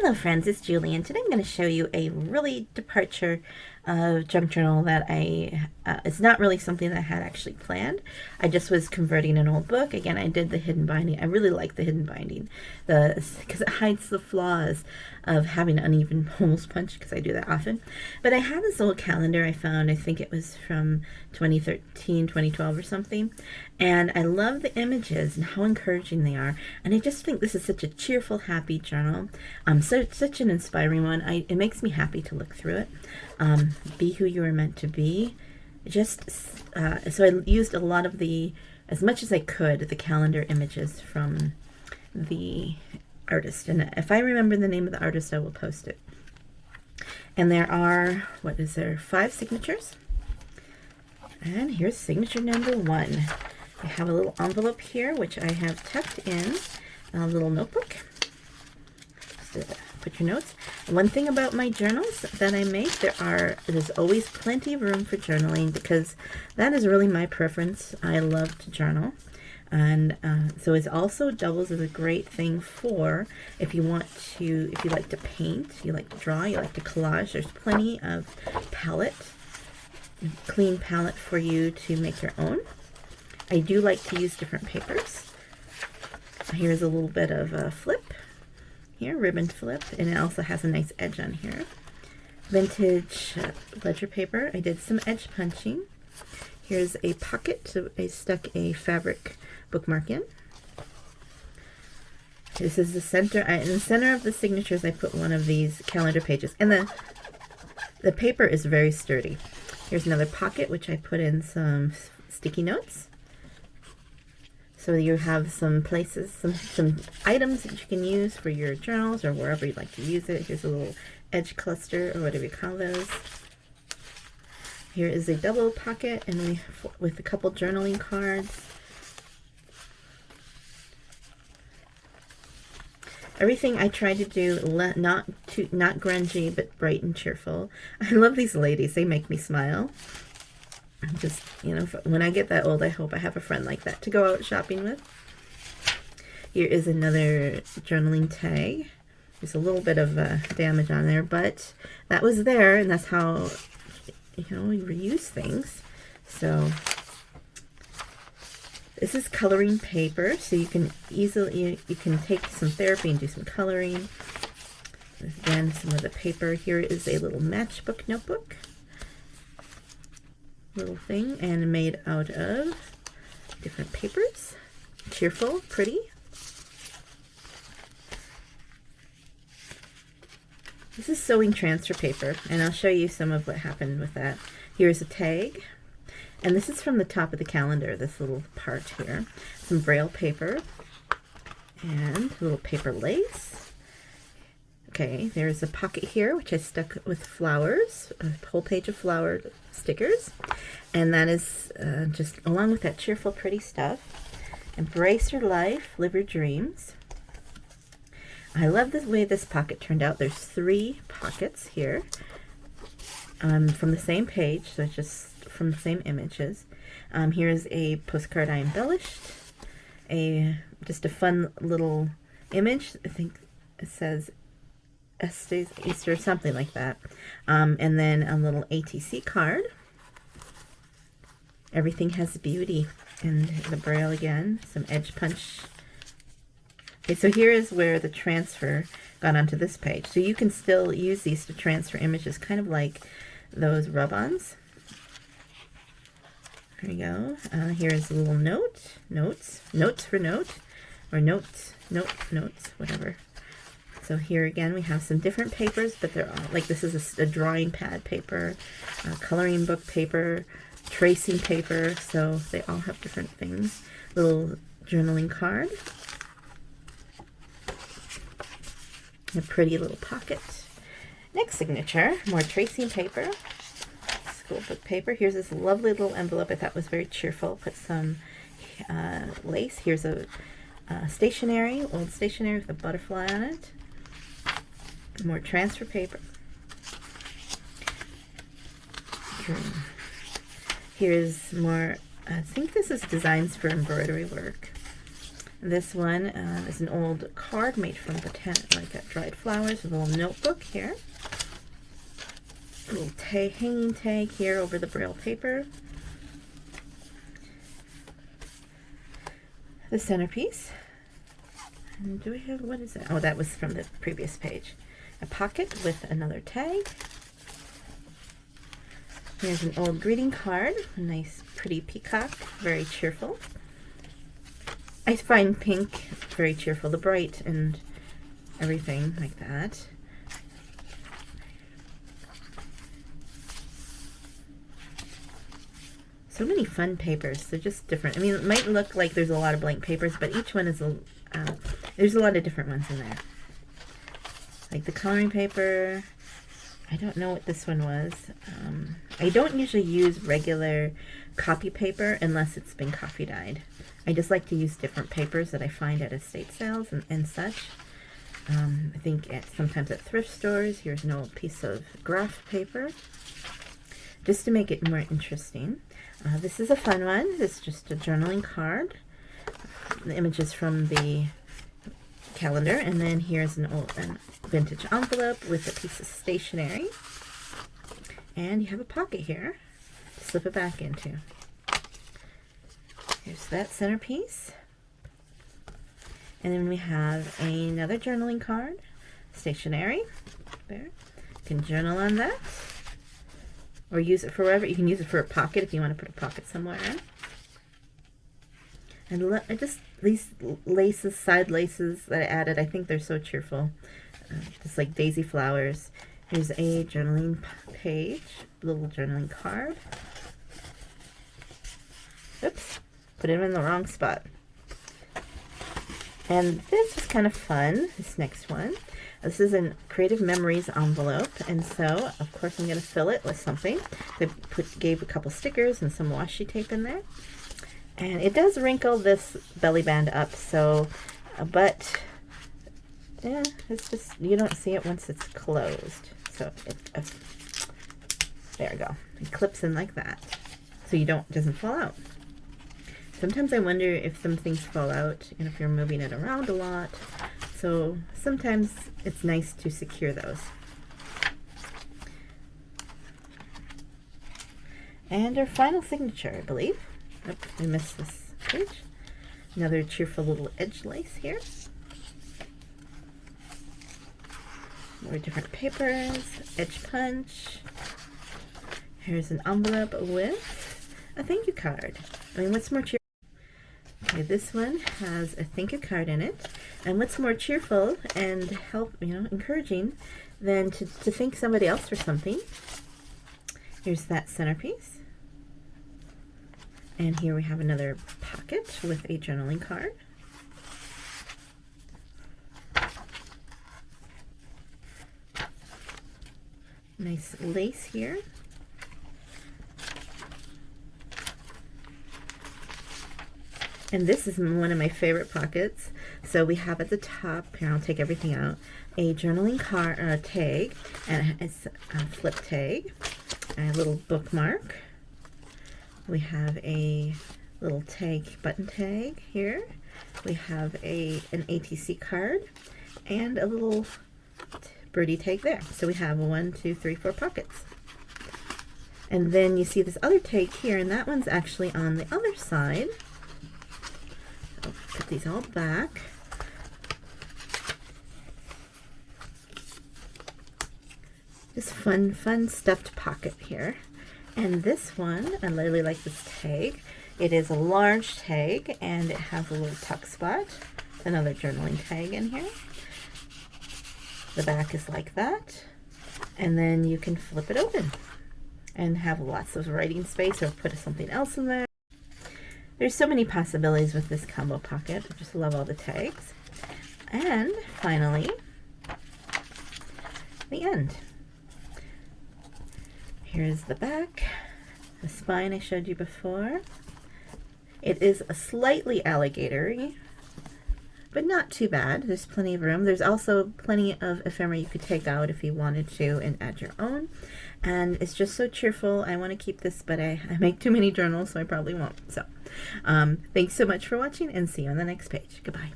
Hello friends, it's Julie, and today I'm going to show you a really departure junk journal that it's not really something that I had actually planned. I just was converting an old book. Again, I did the hidden binding. I really like the hidden binding because it hides the flaws of having uneven holes punched, because I do that often. But I had this old calendar I found, I think it was from 2013, 2012 or something, and I love the images and how encouraging they are, and I just think this is such a cheerful, happy journal. Such an inspiring one. It makes me happy to look through it. Be who you are meant to be. So I used a lot of as much as I could, the calendar images from the artist. And if I remember the name of the artist, I will post it. And there are, 5 signatures. And here's signature number 1. I have a little envelope here, which I have tucked in a little notebook. Put your notes. One thing about my journals that I make, there's always plenty of room for journaling, because that is really my preference. I love to journal, and so it also doubles as a great thing for if you like to paint, you like to draw, you like to collage. There's plenty of clean palette for you to make your own. I do like to use different papers. Here's a little bit of a flip. Here, ribbon flip, and it also has a nice edge on here. Vintage ledger paper. I did some edge punching. Here's a pocket, so I stuck a fabric bookmark in. This is the center. In the center of the signatures, I put one of these calendar pages, and the paper is very sturdy. Here's another pocket, which I put in some sticky notes. So you have some places, some items that you can use for your journals or wherever you'd like to use it. Here's a little edge cluster, or whatever you call those. Here is a double pocket, and with a couple journaling cards. Everything I try to do not grungy, but bright and cheerful. I love these ladies; they make me smile. Just, when I get that old, I hope I have a friend like that to go out shopping with. Here is another journaling tag. There's a little bit of damage on there, but that was there, and that's how, we reuse things. So this is coloring paper, so you can easily, you can take some therapy and do some coloring. Again, some of the paper. Here is a little matchbook notebook. Little thing, and made out of different papers. Cheerful, pretty. This is sewing transfer paper, and I'll show you some of what happened with that. Here's a tag, and this is from the top of the calendar, this little part here. Some braille paper, and a little paper lace. Okay, there's a pocket here, which I stuck with flowers, a whole page of flower stickers, and that is just along with that cheerful, pretty stuff. Embrace your life, live your dreams. I love the way this pocket turned out. There's 3 pockets here from the same page, so it's just from the same images. Here's a postcard I embellished, just a fun little image. I think it says Easter, something like that. And then a little ATC card. Everything has beauty. And the braille again, some edge punch. Okay, so here is where the transfer got onto this page. So you can still use these to transfer images, kind of like those rub-ons. There you go. Here's a little notes for note, or notes, whatever. So here again, we have some different papers, but they're all, like, this is a drawing pad paper, coloring book paper, tracing paper, so they all have different things. Little journaling card. A pretty little pocket. Next signature, more tracing paper, school book paper. Here's this lovely little envelope I thought was very cheerful. Put some lace. Here's a old stationery with a butterfly on it. More transfer paper. Here's more, I think this is designs for embroidery work. This one is an old card made from dried flowers with a little notebook here. A little hanging tag here over the Braille paper. The centerpiece. And do we have, what is that? Oh, that was from the previous page. A pocket with another tag. Here's an old greeting card. A nice, pretty peacock. Very cheerful. I find pink very cheerful. The bright and everything like that. So many fun papers. They're just different. I mean, it might look like there's a lot of blank papers, but each one is there's a lot of different ones in there. Like the coloring paper. I don't know what this one was. I don't usually use regular copy paper unless it's been coffee dyed. I just like to use different papers that I find at estate sales and such. I think sometimes at thrift stores. Here's an old piece of graph paper, just to make it more interesting. This is a fun one. It's just a journaling card. The images from the calendar, and then here's an old vintage envelope with a piece of stationery, and you have a pocket here to slip it back into. Here's that centerpiece, and then we have another journaling card, stationery. There, you can journal on that, or use it for wherever. You can use it for a pocket if you want to put a pocket somewhere in. And just these laces, side laces that I added, I think they're so cheerful. Just like daisy flowers. Here's a journaling page, little journaling card. Oops, put it in the wrong spot. And this is kind of fun, this next one. This is a Creative Memories envelope, and so, of course, I'm going to fill it with something. I gave a couple stickers and some washi tape in there. And it does wrinkle this belly band up, so, but, yeah, it's just, you don't see it once it's closed. So, there we go. It clips in like that, so doesn't fall out. Sometimes I wonder if some things fall out, and if you're moving it around a lot. So, sometimes it's nice to secure those. And our final signature, I believe. Oh, I missed this page. Another cheerful little edge lace here. More different papers, edge punch. Here's an envelope with a thank you card. I mean, what's more cheerful? Okay, this one has a thank you card in it. And what's more cheerful and encouraging than to thank somebody else for something? Here's that centerpiece. And here we have another pocket with a journaling card. Nice lace here. And this is one of my favorite pockets. So we have at the top, here I'll take everything out, a journaling card tag, and it's a flip tag, and a little bookmark. We have a little tag, button tag here. We have an ATC card and a little birdie tag there. So we have 1, 2, 3, 4 pockets. And then you see this other tag here, and that one's actually on the other side. I'll put these all back. Just fun stuffed pocket here. And this one, I really like this tag. It is a large tag, and it has a little tuck spot. Another journaling tag in here. The back is like that. And then you can flip it open and have lots of writing space, or put something else in there. There's so many possibilities with this combo pocket. I just love all the tags. And finally, the end. Here's the back, the spine I showed you before. It is a slightly alligator-y, but not too bad. There's plenty of room. There's also plenty of ephemera you could take out if you wanted to and add your own. And it's just so cheerful. I want to keep this, but I make too many journals, so I probably won't. So thanks so much for watching, and see you on the next page. Goodbye.